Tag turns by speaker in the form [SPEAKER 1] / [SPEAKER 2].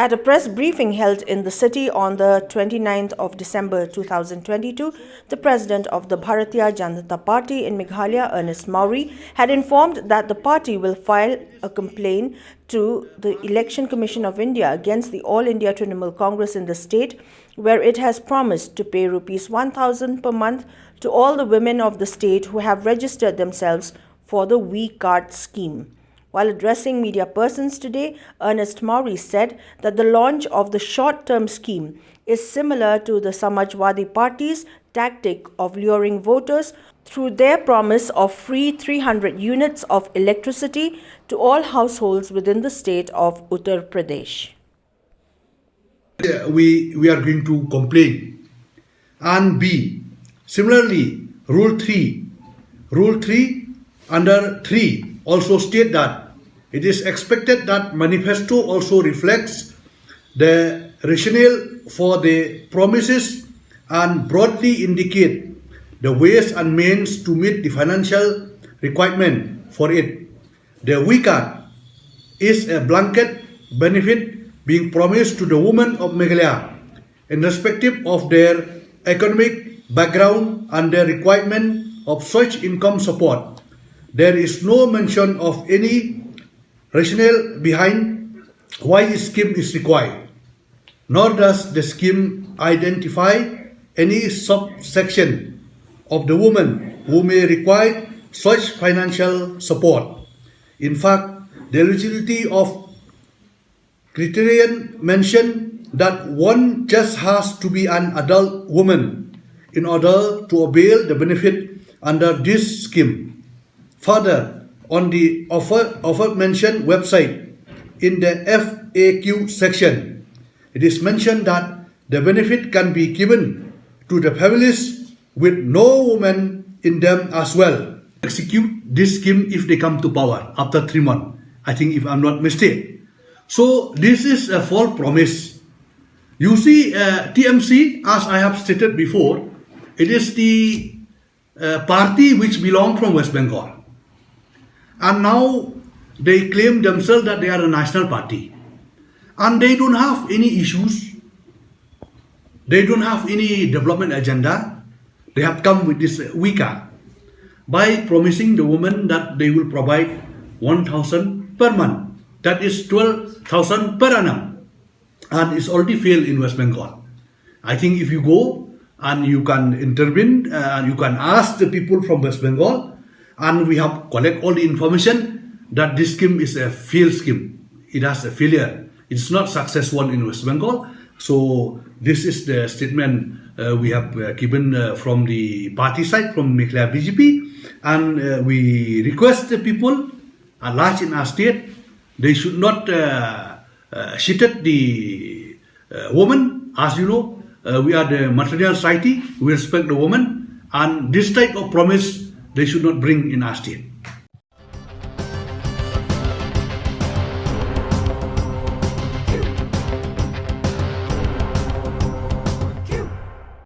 [SPEAKER 1] At a press briefing held in the city on the 29th of December 2022, the president of the Bharatiya Janata party in Meghalaya, Ernest Mawrie, had informed that the party will file a complaint to the Election Commission of India against the All India Trinamool Congress in the state, where it has promised to pay Rs 1,000 per month to all the women of the state who have registered themselves for the V-Card scheme. While addressing media persons today, Ernest Mawrie said that the launch of the short-term scheme is similar to the Samajwadi Party's tactic of luring voters through their promise of free 300 units of electricity to all households within the state of Uttar Pradesh.
[SPEAKER 2] We are going to complain. And B, similarly, Rule 3 under 3 also state that it is expected that manifesto also reflects the rationale for the promises and broadly indicate the ways and means to meet the financial requirement for it. The V-Card is a blanket benefit being promised to the women of Meghalaya, irrespective of their economic background and their requirement of such income support. There is no mention of any rationale behind why this scheme is required, nor does the scheme identify any subsection of the women who may require such financial support. In fact, the eligibility of criterion mention that one just has to be an adult woman in order to avail the benefit under this scheme. Further, on the aforementioned website, in the FAQ section, it is mentioned that the benefit can be given to the families with no women in them as well. Execute this scheme if they come to power after 3 months, I think, if I'm not mistaken. So this is a false promise. You see, TMC, as I have stated before, it is the party which belongs from West Bengal. And now they claim themselves that they are a national party. And they don't have any issues. They don't have any development agenda. They have come with this V-Card by promising the women that they will provide 1,000 per month. That is 12,000 per annum. And it's already failed in West Bengal. I think if you go and you can intervene, you can ask the people from West Bengal, and we have collect all the information that this scheme is a failed scheme. It has a failure. It's not successful in West Bengal. So this is the statement we have given from the party side, from Meghalaya BJP, and we request the people at large in our state, they should not cheat the woman. As you know, we are the material society. We respect the woman, and this type of promise they should not bring in our state.